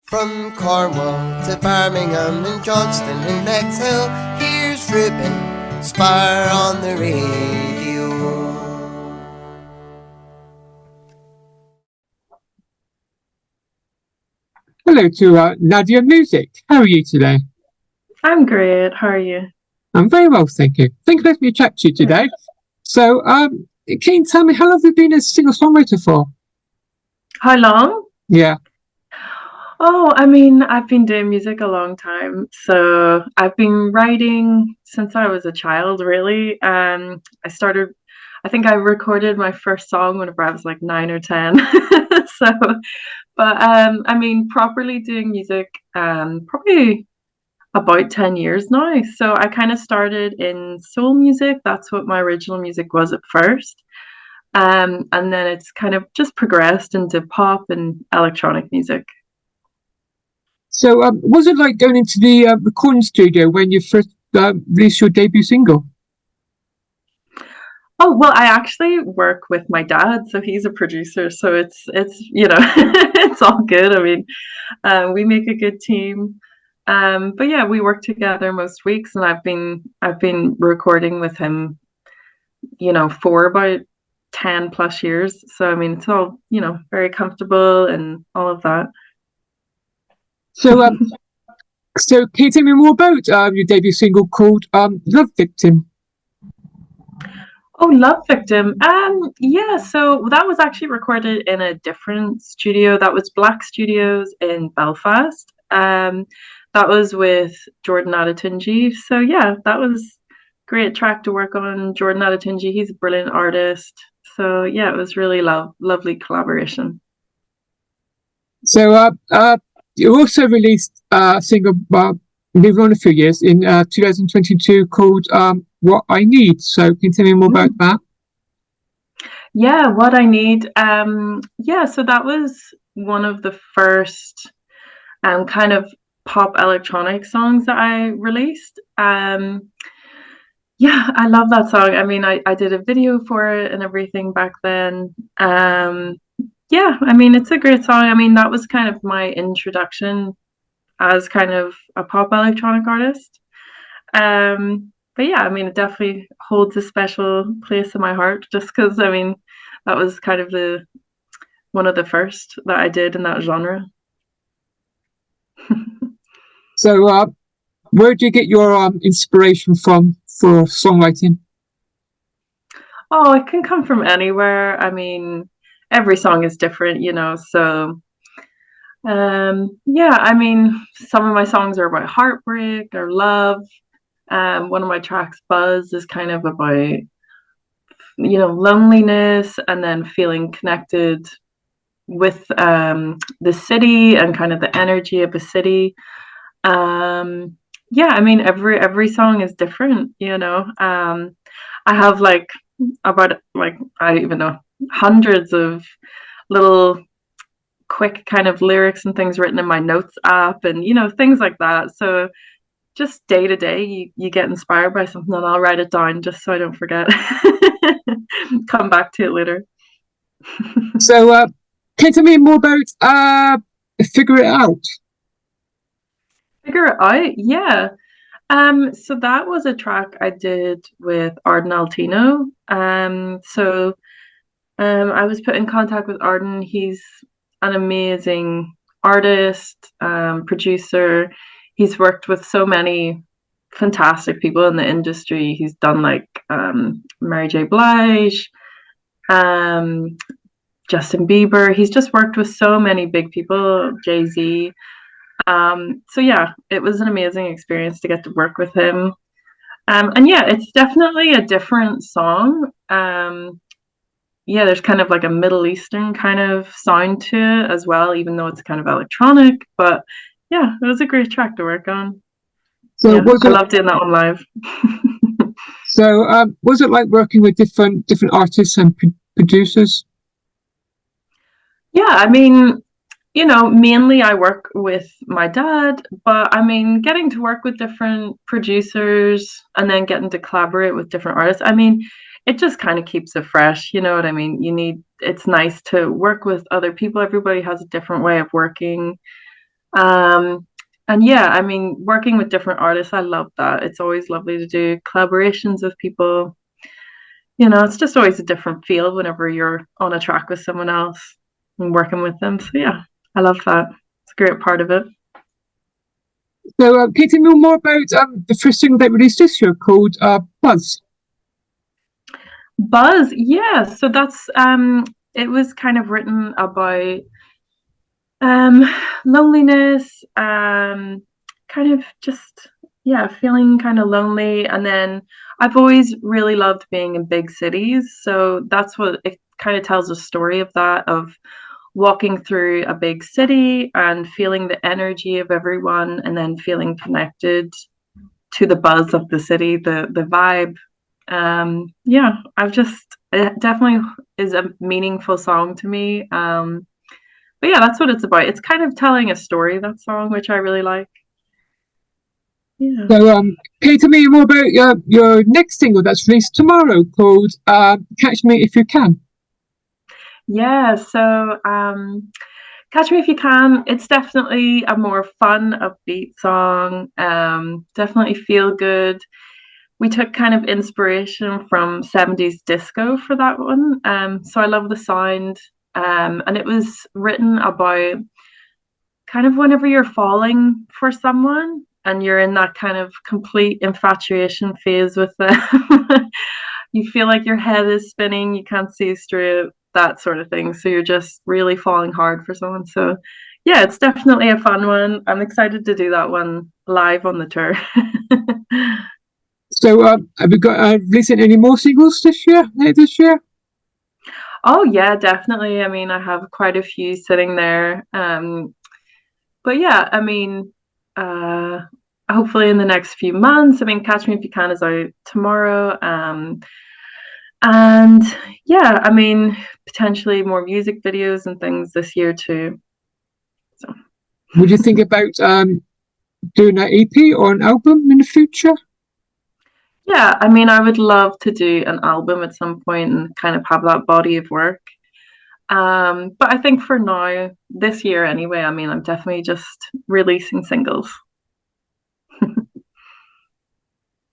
From Cornwall to Birmingham and Johnston and Bexhill, here's Ruben Spire on the radio. Hello to Nadia Music. How are you today? I'm great. How are you? I'm very well, thank you. Thank you for letting me chat to you today. So, can you tell me how long have you been a singer-songwriter for? How long? Yeah. Oh, I mean, I've been doing music a long time. So I've been writing since I was a child, really. I think I recorded my first song whenever I was like 9 or 10. So, but I mean, properly doing music, probably about 10 years now. So I kind of started in soul music. That's what my original music was at first. And then it's kind of just progressed into pop and electronic music. So, was it like going into the recording studio when you first released your debut single? Oh, well, I actually work with my dad, so he's a producer, so it's it's all good. I mean, we make a good team. But yeah, we work together most weeks, and I've been recording with him, for about 10 plus years. So I mean, it's all, very comfortable and all of that. So, so can you tell me more about your debut single called "Love Victim"? Oh, Love Victim. Yeah, so that was actually recorded in a different studio. That was Black Studios in Belfast. That was with Jordan Adetunji. So yeah, that was great track to work on. Jordan Adetunji, he's a brilliant artist. So yeah, it was really lovely collaboration. So, you also released a single moving on a few years in 2022 called "What I Need." So, can you tell me more about that? Yeah, What I Need. Yeah, so that was one of the first kind of pop electronic songs that I released. Yeah, I love that song. I mean, I did a video for it and everything back then. Yeah, I mean, it's a great song. I mean, that was kind of my introduction as kind of a pop electronic artist. But yeah, I mean, it definitely holds a special place in my heart just because, I mean, that was kind of the one of the first that I did in that genre. So, where do you get your inspiration from for songwriting? Oh, it can come from anywhere. I mean, every song is different, so yeah, I mean, some of my songs are about heartbreak or love. One of my tracks, Buzz, is kind of about, loneliness and then feeling connected with the city and kind of the energy of a city. Yeah, I mean, every song is different. I have like about like I don't even know hundreds of little quick kind of lyrics and things written in my notes app and things like that. So just day to day you get inspired by something and I'll write it down just so I don't forget. Come back to it later. So, can you tell me more about "Figure It Out"? Figure it out. Yeah. So that was a track I did with Arden Altino. I was put in contact with Arden. He's an amazing artist, producer. He's worked with so many fantastic people in the industry. He's done like Mary J. Blige, um, Justin Bieber. He's just worked with so many big people, Jay-Z. So yeah, it was an amazing experience to get to work with him. And yeah, it's definitely a different song. Yeah, there's kind of like a Middle Eastern kind of sound to it as well, even though it's kind of electronic. But yeah, it was a great track to work on. So, Yeah, I love doing that one live. was it like working with different artists and producers? Yeah, I mean, mainly I work with my dad, but I mean, getting to work with different producers and then getting to collaborate with different artists, I mean, it just kind of keeps it fresh. You know what I mean? It's nice to work with other people. Everybody has a different way of working. And yeah, I mean, working with different artists, I love that. It's always lovely to do collaborations with people. You know, it's just always a different feel whenever you're on a track with someone else and working with them. So yeah, I love that. It's a great part of it. So, can you tell me more about the first single that released this year called Buzz? Buzz, yeah. So that's it was kind of written about um loneliness, kind of just yeah, feeling kind of lonely. And then I've always really loved being in big cities, so that's what it kind of tells a story of that, of walking through a big city and feeling the energy of everyone and then feeling connected to the buzz of the city, the vibe. Yeah, I've just it definitely is a meaningful song to me. But yeah, that's what it's about. It's kind of telling a story, that song, which I really like. Yeah. So, can you tell me more about your next single that's released tomorrow called Catch Me If You Can? Yeah, so Catch Me If You Can, it's definitely a more fun, upbeat song. Definitely feel good. We took kind of inspiration from 70s disco for that one. So I love the sound. And it was written about kind of whenever you're falling for someone and you're in that kind of complete infatuation phase with them. You feel like your head is spinning, you can't see straight, that sort of thing. So you're just really falling hard for someone. So yeah, it's definitely a fun one. I'm excited to do that one live on the tour. So, have you got releasing any more singles this year? This year? Oh yeah, definitely. I mean, I have quite a few sitting there. But yeah, I mean, uh, hopefully in the next few months. I mean, Catch Me If You Can is out tomorrow. And yeah, I mean, potentially more music videos and things this year too. So Would you think about doing an EP or an album in the future? yeah, I mean, I would love to do an album at some point and kind of have that body of work. But I think for now, this year anyway, I mean, I'm definitely just releasing singles.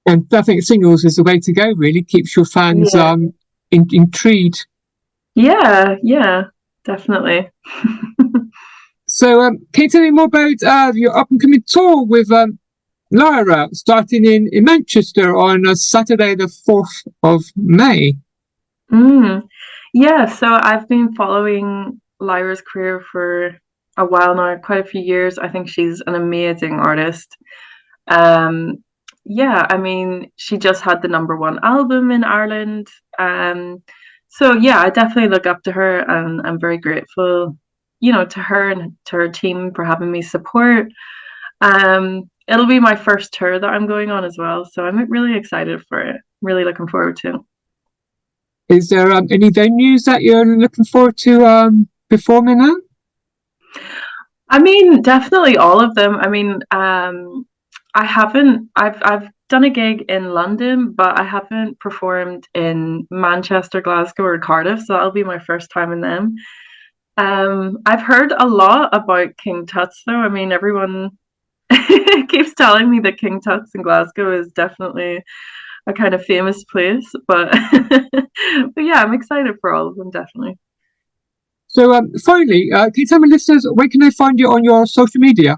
And I think singles is the way to go. Really keeps your fans Yeah, intrigued. yeah, definitely. So, can you tell me more about your up and coming tour with Lyra, starting in Manchester on Saturday, the 4th of May? Mm. Yeah, so I've been following Lyra's career for a while now, quite a few years. I think she's an amazing artist. Um, yeah, I mean, she just had the number one album in Ireland. So yeah, I definitely look up to her and I'm very grateful, you know, to her and to her team for having me support. It'll be my first tour that I'm going on as well, so I'm really excited for it. Really looking forward to it. Is there any venues that you're looking forward to performing at? I mean, definitely all of them. I mean, I haven't. I've done a gig in London, but I haven't performed in Manchester, Glasgow, or Cardiff, so that'll be my first time in them. I've heard a lot about King Tut's though. I mean, everyone keeps telling me that King Tut's in Glasgow is definitely a kind of famous place, but but yeah, I'm excited for all of them, definitely. So, finally, can you tell my listeners where can they find you on your social media?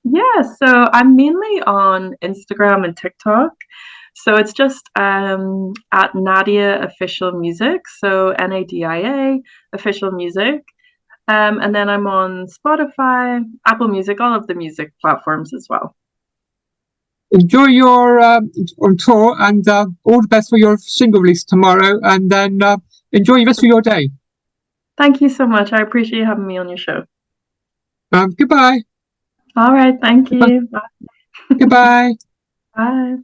Yeah, so I'm mainly on Instagram and TikTok. So it's just at Nadia Official Music, so Nadia Official Music. And then I'm on Spotify, Apple Music, all of the music platforms as well. Enjoy your on tour and all the best for your single release tomorrow. And then enjoy the rest of your day. Thank you so much. I appreciate you having me on your show. Goodbye. All right, thank Goodbye. you. Bye. Goodbye. Bye.